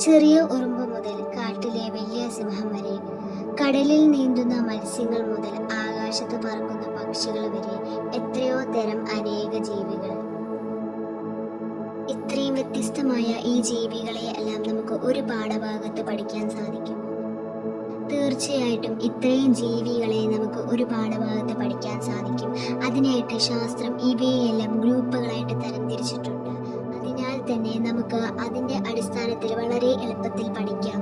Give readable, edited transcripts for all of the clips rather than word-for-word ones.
ചെറിയ ഉറുമ്പ് മുതൽ കാട്ടിലെ വലിയ സിംഹം വരെ, കടലിൽ നീന്തുന്ന മത്സ്യങ്ങൾ മുതൽ ആകാശത്ത് പറക്കുന്ന പക്ഷികൾ വരെ, എത്രയോ തരം അനേക ജീവികൾ. ഇത്രയും വ്യത്യസ്തമായ ഈ ജീവികളെ എല്ലാം നമുക്ക് ഒരു പാഠഭാഗത്ത് പഠിക്കാൻ സാധിക്കും. തീർച്ചയായിട്ടും ഇത്രയും ജീവികളെ നമുക്ക് ഒരു പാഠഭാഗത്ത് പഠിക്കാൻ സാധിക്കും. അതിനായിട്ട് ശാസ്ത്രം ഇവയെല്ലാം ഗ്രൂപ്പുകളായിട്ട് തരംതിരിച്ചിട്ടുണ്ട്. അതിനാൽ തന്നെ നമുക്ക് അതിൻ്റെ അടിസ്ഥാനത്തിൽ വളരെ എളുപ്പത്തിൽ പഠിക്കാം.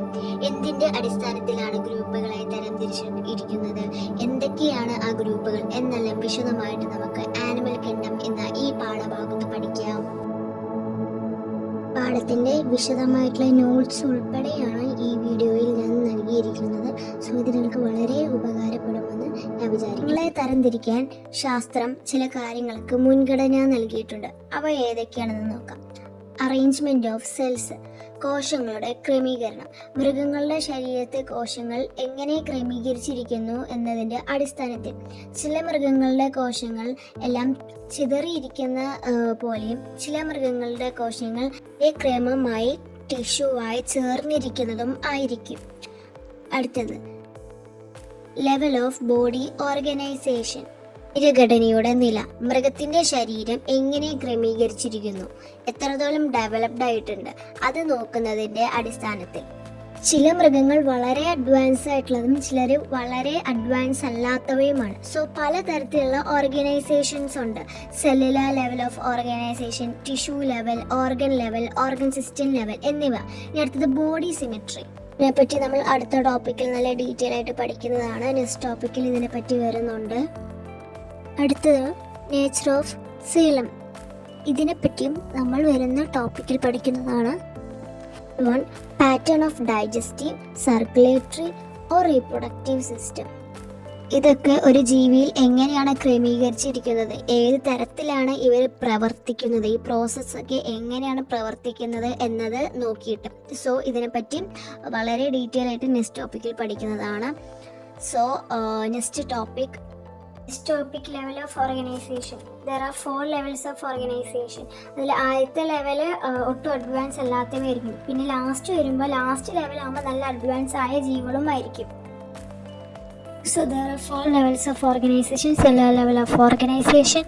എന്തിൻ്റെ അടിസ്ഥാനത്തിലാണ് ഗ്രൂപ്പുകളായി തരംതിരിച്ചിരിക്കുന്നത്, എന്തൊക്കെയാണ് ആ ഗ്രൂപ്പുകൾ എന്നെല്ലാം വിശദമായിട്ട് നമുക്ക് ആനിമൽ കിങ്ഡം എന്ന ഈ പാഠഭാഗത്ത് പഠിക്കാം. പാഠത്തിൻ്റെ വിശദമായിട്ടുള്ള നോട്ട്സ് ഉൾപ്പെടെയാണ് ഈ വീഡിയോയിൽ ഞാൻ നൽകിയിരിക്കുന്നത്. സോ ഇത് നിങ്ങൾക്ക് വളരെ ഉപകാരപ്പെടുമെന്ന് ഞാൻ വിചാരിക്കുന്നു. നിങ്ങളെ തരംതിരിക്കാൻ ശാസ്ത്രം ചില കാര്യങ്ങൾക്ക് മുൻഗണന നൽകിയിട്ടുണ്ട്. അവ ഏതൊക്കെയാണെന്ന് നോക്കാം. അറേഞ്ച്മെന്റ് ഓഫ് സെൽസ്, കോശങ്ങളുടെ ക്രമീകരണം. മൃഗങ്ങളുടെ ശരീരത്തെ കോശങ്ങൾ എങ്ങനെ ക്രമീകരിച്ചിരിക്കുന്നു എന്നതിൻ്റെ അടിസ്ഥാനത്തിൽ ചില മൃഗങ്ങളുടെ കോശങ്ങൾ എല്ലാം ചിതറിയിരിക്കുന്ന പോലെയും ചില മൃഗങ്ങളുടെ കോശങ്ങൾ ക്രമമായി ടിഷ്യൂവായി ചേർന്നിരിക്കുന്നതും ആയിരിക്കും. അടുത്തത് ലെവൽ ഓഫ് ബോഡി ഓർഗനൈസേഷൻ, ശരീരഘടനയുടെ നില. മൃഗത്തിന്റെ ശരീരം എങ്ങനെ ക്രമീകരിച്ചിരിക്കുന്നു, എത്രത്തോളം ഡെവലപ്ഡ് ആയിട്ടുണ്ട്, അത് നോക്കുന്നതിന്റെ അടിസ്ഥാനത്തിൽ ചില മൃഗങ്ങൾ വളരെ അഡ്വാൻസ് ആയിട്ടുള്ളതും ചിലർ വളരെ അഡ്വാൻസ് അല്ലാത്തവയുമാണ്. സോ പലതരത്തിലുള്ള ഓർഗനൈസേഷൻസ് ഉണ്ട്. Cellular level of organisation, tissue level, organ system level എന്നിവ. ഇനി അടുത്തത് ബോഡി സിമെട്രി. ഇതിനെപ്പറ്റി നമ്മൾ അടുത്ത ടോപ്പിക്കിൽ നല്ല ഡീറ്റെയിൽ ആയിട്ട് പഠിക്കുന്നതാണ്. നെക്സ്റ്റ് ടോപ്പിക്കിൽ ഇതിനെപ്പറ്റി വരുന്നുണ്ട്. അടുത്തത് നേച്ചർ ഓഫ് സീലം. ഇതിനെപ്പറ്റിയും നമ്മൾ വരുന്ന ടോപ്പിക്കിൽ പഠിക്കുന്നതാണ്. Pattern of digestive, circulatory or reproductive system. ഇതൊക്കെ ഒരു ജീവിയിൽ എങ്ങനെയാണ് ക്രമീകരിച്ചിരിക്കുന്നത്, ഏത് തരത്തിലാണ് ഇവർ പ്രവർത്തിക്കുന്നത്, ഈ പ്രോസസ്സൊക്കെ എങ്ങനെയാണ് പ്രവർത്തിക്കുന്നത് എന്നത് നോക്കിയിട്ട്. സോ ഇതിനെപ്പറ്റി വളരെ ഡീറ്റെയിൽ ആയിട്ട് നെക്സ്റ്റ് ടോപ്പിക്കിൽ പഠിക്കുന്നതാണ്. So next topic level of organisation. There are 4 levels of organisation. അതിൽ ആദ്യത്തെ ലെവല് ഒട്ടും അഡ്വാൻസ് അല്ലാത്തവയായിരിക്കും. പിന്നെ ലാസ്റ്റ് വരുമ്പോൾ ലാസ്റ്റ് ലെവലാകുമ്പോൾ നല്ല അഡ്വാൻസ് ആയ ജീവികളും ആയിരിക്കും. So there are 4 levels of organisation. Cellular level of organisation,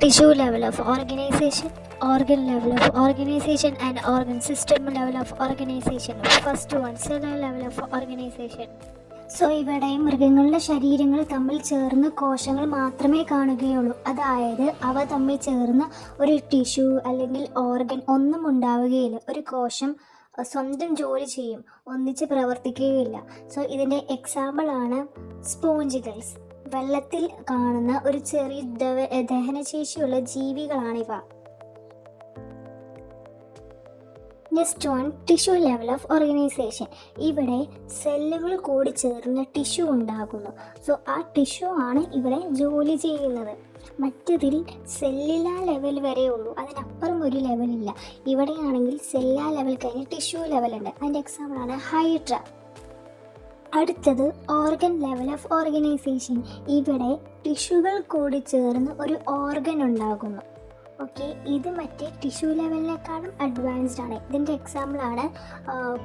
tissue level of organisation, organ level of organisation and organ system level of organisation. First one cellular level of organisation. So ഇവിടെ മൃഗങ്ങളുടെ ശരീരങ്ങൾ തമ്മിൽ ചേർന്ന് കോശങ്ങൾ മാത്രമേ കാണുകയുള്ളൂ. അതായത് അവ തമ്മിൽ ചേർന്ന് ഒരു ടിഷ്യൂ അല്ലെങ്കിൽ ഓർഗൻ ഒന്നും ഉണ്ടാവുകയില്ല. ഒരു കോശം സ്വന്തം ജോലി ചെയ്യും, ഒന്നിച്ച് പ്രവർത്തിക്കുകയില്ല. സോ ഇതിൻ്റെ എക്സാമ്പിളാണ് സ്പോഞ്ചുകൾസ്. വെള്ളത്തിൽ കാണുന്ന ഒരു ചെറിയ ദഹനശേഷിയുള്ള ജീവികളാണിവ. Next one tissue level of organisation. ഇവിടെ സെല്ലുകൾ കൂടി ചേർന്ന് ടിഷ്യൂ ഉണ്ടാകുന്നു. സോ ആ ടിഷ്യൂ ആണ് ഇവിടെ ജോലി ചെയ്യുന്നത്. മറ്റതിൽ സെല്ലുലാർ ലെവൽ വരെ ഉള്ളൂ, അതിനപ്പുറം ഒരു ലെവലില്ല. ഇവിടെയാണെങ്കിൽ സെല്ലുലാർ ലെവൽ കഴിഞ്ഞ് ടിഷ്യൂ ലെവലുണ്ട്. അതിൻ്റെ എക്സാമ്പിളാണ് ഹൈഡ്ര. അടുത്തത് ഓർഗൻ ലെവൽ ഓഫ് ഓർഗനൈസേഷൻ. ഇവിടെ ടിഷ്യൂകൾ കൂടി ചേർന്ന് ഒരു ഓർഗൻ ഉണ്ടാകുന്നു. ഓക്കെ, ഇത് മറ്റേ ടിഷ്യൂ ലെവലിനേക്കാളും അഡ്വാൻസ്ഡ് ആണ്. ഇതിൻ്റെ എക്സാമ്പിളാണ്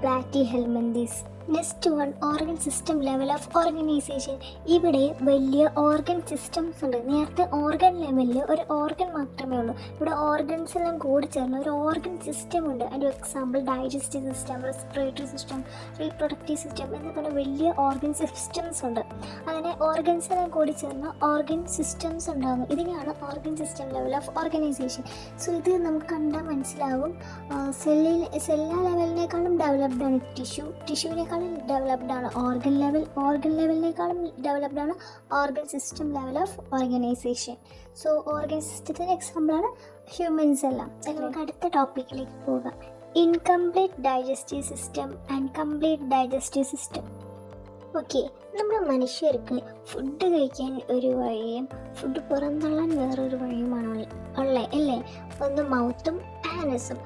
platyhelminthes. Next one organ system level of organisation. ഇവിടെ വലിയ ഓർഗൻ സിസ്റ്റംസ് ഉണ്ട്. നേരത്തെ ഓർഗൻ ലെവലിൽ ഒരു ഓർഗൻ മാത്രമേ ഉള്ളൂ. ഇവിടെ ഓർഗൻസ് എല്ലാം കൂടി ചേർന്ന് ഒരു ഓർഗൻ സിസ്റ്റം ഉണ്ട്. അതിൻ്റെ example digestive system, respiratory system, reproductive system എന്ന് പറഞ്ഞ വലിയ ഓർഗൻ സിസ്റ്റംസ് ഉണ്ട്. അങ്ങനെ ഓർഗൻസ് എല്ലാം കൂടി ചേർന്ന് ഓർഗൻ സിസ്റ്റംസ് ഉണ്ടാകുന്നു. ഇതിനെയാണ് organ system level of organisation. So ഇത് നമുക്ക് കണ്ടാൽ മനസ്സിലാവും. സെല്ലുലാർ ലെവലിനേക്കാളും ഡെവലപ്ഡ് ആണ് ടിഷ്യൂവിനേക്കാളും ഡെവലപ്ഡ് ആണ് ഓർഗൻ ലെവലിനേക്കാളും ഡെവലപ്ഡ് ആണ് organ system level of organisation. So organ സിസ്റ്റത്തിൻ്റെ എക്സാമ്പിളാണ് ഹ്യൂമൻസ് എല്ലാം. നമുക്ക് അടുത്ത ടോപ്പിക്കിലേക്ക് പോകാം. Incomplete digestive system and complete digestive system. Okay, നമ്മുടെ മനുഷ്യർക്ക് ഫുഡ് കഴിക്കാൻ ഒരു വഴിയും ഫുഡ് പുറന്തള്ളാൻ വേറൊരു വഴിയുമാണ് ഉള്ളത് അല്ലേ? ഒന്ന് മൗത്തും ആനസും.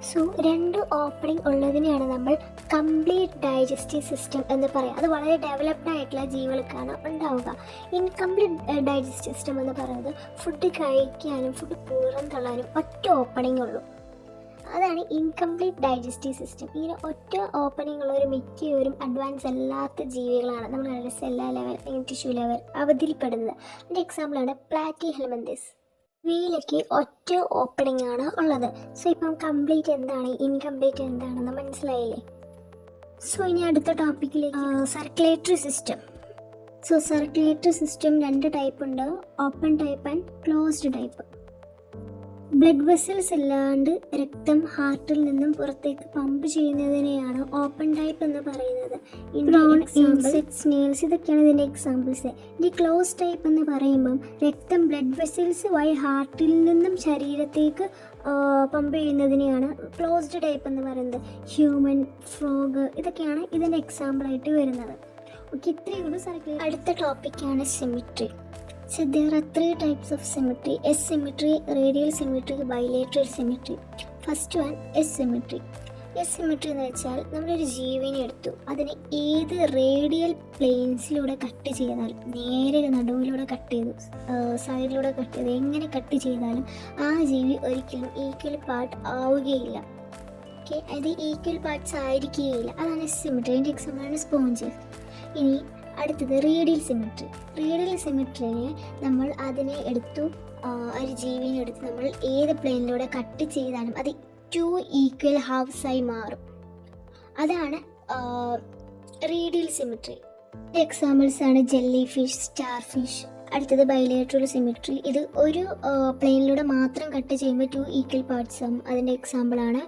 സോ 2 ഓപ്പണിംഗ് ഉള്ളതിനെയാണ് നമ്മൾ കംപ്ലീറ്റ് ഡൈജസ്റ്റീവ് സിസ്റ്റം എന്ന് പറയാം. അത് വളരെ ഡെവലപ്ഡ് ആയിട്ടുള്ള ജീവികൾക്കാണ് ഉണ്ടാവുക. ഇൻകംപ്ലീറ്റ് ഡൈജസ്റ്റീവ് സിസ്റ്റം എന്ന് പറയുന്നത് ഫുഡ് കഴിക്കാനും ഫുഡ് പുറന്തള്ളാനും ഒറ്റ ഓപ്പണിംഗ് ഉള്ളൂ. അതാണ് ഇൻകംപ്ലീറ്റ് ഡൈജസ്റ്റീവ് സിസ്റ്റം. ഇങ്ങനെ ഒറ്റ ഓപ്പണിംഗ് ഉള്ള ഒരു മിക്കവരും അഡ്വാൻസ് അല്ലാത്ത ജീവികളാണ് നമ്മൾ സെല്ലാ ലെവൽ ടിഷ്യൂ ലെവൽ അവധിയിൽപ്പെടുന്നത്. അതിൻ്റെ എക്സാമ്പിളാണ് പ്ലാറ്റി ഹെൽമന്തിസ്. വീലയ്ക്ക് ഒറ്റ ഓപ്പണിംഗ് ആണ് ഉള്ളത്. സോ ഇപ്പം കംപ്ലീറ്റ് എന്താണ് ഇൻകംപ്ലീറ്റ് എന്താണെന്ന് മനസ്സിലായില്ലേ? സോ ഇനി അടുത്ത ടോപ്പിക്കിലേക്ക്, circulatory system. So circulatory system 2 type ഉണ്ട്, open type and closed type. Blood vessels ഇല്ലാണ്ട് രക്തം ഹാർട്ടിൽ നിന്നും പുറത്തേക്ക് പമ്പ് ചെയ്യുന്നതിനെയാണ് ഓപ്പൺ ടൈപ്പ് എന്ന് പറയുന്നത്. ഇൻസെക്ട്സ്, സ്നേൽസ് ഇതൊക്കെയാണ് ഇതിൻ്റെ എക്സാമ്പിൾസ്. ഇനി ക്ലോസ് ടൈപ്പ് എന്ന് പറയുമ്പം രക്തം ബ്ലഡ് വെസൽസ് വഴി ഹാർട്ടിൽ നിന്നും ശരീരത്തേക്ക് പമ്പ് ചെയ്യുന്നതിനെയാണ് ക്ലോസ്ഡ് ടൈപ്പ് എന്ന് പറയുന്നത്. ഹ്യൂമൻ, ഫ്രോഗ് ഇതൊക്കെയാണ് ഇതിൻ്റെ എക്സാമ്പിളായിട്ട് വരുന്നത്. ഓക്കെ, ഇത്രയുള്ളൂ സർക്കുലേറ്ററി. അടുത്ത ടോപ്പിക്കാണ് symmetry. So there are 3 types of symmetry: asymmetry, radial symmetry, bilateral symmetry. First one, asymmetry. Asymmetry എന്ന് വെച്ചാൽ നമ്മളൊരു ജീവിനെ എടുത്തു, അതിനെ ഏത് റേഡിയൽ പ്ലെയിൻസിലൂടെ കട്ട് ചെയ്താലും, നേരെ നടുവിലൂടെ കട്ട് ചെയ്തു, സൈഡിലൂടെ കട്ട് ചെയ്ത്, എങ്ങനെ കട്ട് ചെയ്താലും ആ ജീവി ഒരിക്കലും ഈക്വൽ പാർട്ട് ആവുകയില്ല. ഓക്കെ, അത് ഈക്വൽ പാർട്ട്സ് ആയിരിക്കുകയില്ല. അതാണ് സിമിട്രി. അതിൻ്റെ എക്സാമ്പിളാണ് സ്പോഞ്ചസ്. ഇനി അടുത്തത് റേഡിയൽ സിമിട്രി. റേഡിയൽ സിമിട്രിനെ നമ്മൾ അതിനെ എടുത്തു, ഒരു ജീവിനെ എടുത്ത് നമ്മൾ ഏത് പ്ലെയിനിലൂടെ കട്ട് ചെയ്താലും അത് 2 ഈക്വൽ ഹാഫ്സായി മാറും. അതാണ് റേഡിയൽ സിമിട്രി. എക്സാമ്പിൾസ് ആണ് ജെല്ലി ഫിഷ്, സ്റ്റാർ ഫിഷ്. അടുത്തത് ബൈലേറ്ററൽ സിമിട്രി. ഇത് ഒരു പ്ലെയിനിലൂടെ മാത്രം കട്ട് ചെയ്യുമ്പോൾ 2 ഈക്വൽ പാർട്സ് ആവും. അതിൻ്റെ എക്സാമ്പിളാണ്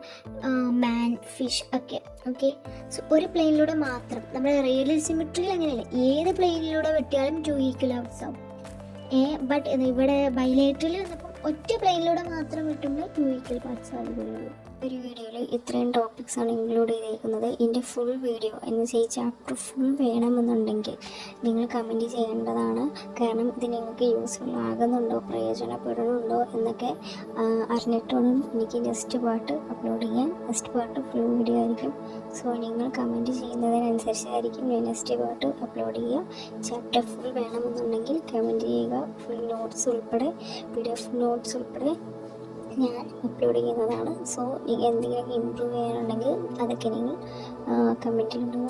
മാൻ, ഫിഷ് ഒക്കെ. ഓക്കെ, സോ ഒരു പ്ലെയിനിലൂടെ മാത്രം. നമ്മുടെ റേഡിയൽ സിമിട്രിയിൽ അങ്ങനെയല്ല, ഏത് പ്ലെയിനിലൂടെ വെട്ടിയാലും 2 ഈക്വൽ പാർട്സ് ആവും. ബട്ട് ഇവിടെ ബൈലേറ്ററിൽ വന്നപ്പോൾ ഒറ്റ പ്ലെയിനിലൂടെ മാത്രം വെട്ടുമ്പോൾ 2 ഈക്വൽ പാർട്സ് ആവുകയുള്ളൂ. ഒരു വീഡിയോയിൽ ഇത്രയും ടോപ്പിക്സ് ആണ് ഇൻക്ലൂഡ് ചെയ്തേക്കുന്നത്. ഇതിൻ്റെ ഫുൾ വീഡിയോ എന്ന് വെച്ചാൽ ഈ ചാപ്റ്റർ ഫുൾ വേണമെന്നുണ്ടെങ്കിൽ നിങ്ങൾ കമൻറ്റ് ചെയ്യേണ്ടതാണ്. കാരണം ഇത് നിങ്ങൾക്ക് യൂസ്ഫുൾ ആകുന്നുണ്ടോ, പ്രയോജനപ്പെടുന്നുണ്ടോ എന്നൊക്കെ അറിഞ്ഞിട്ട് വേണം എനിക്ക് നെക്സ്റ്റ് പാർട്ട് അപ്ലോഡ് ചെയ്യാൻ. നെക്സ്റ്റ് പാർട്ട് ഫുൾ വീഡിയോ ആയിരിക്കും. സോ നിങ്ങൾ കമൻറ്റ് ചെയ്യുന്നതിനനുസരിച്ചായിരിക്കും ഞാൻ നെക്സ്റ്റ് പാർട്ട് അപ്ലോഡ് ചെയ്യുക. ചാപ്റ്റർ ഫുൾ വേണമെന്നുണ്ടെങ്കിൽ കമൻറ്റ് ചെയ്യുക. ഫുൾ നോട്ട്സ് ഉൾപ്പെടെ, PDF നോട്ട്സ് ഉൾപ്പെടെ ഞാൻ അപ്ലോഡ് ചെയ്യുന്നതാണ്. സോ എന്തെങ്കിലും ഇമ്പ്രൂവ് ചെയ്യാനുണ്ടെങ്കിൽ അതൊക്കെ നിങ്ങൾ കമൻറ്റിലിടുക.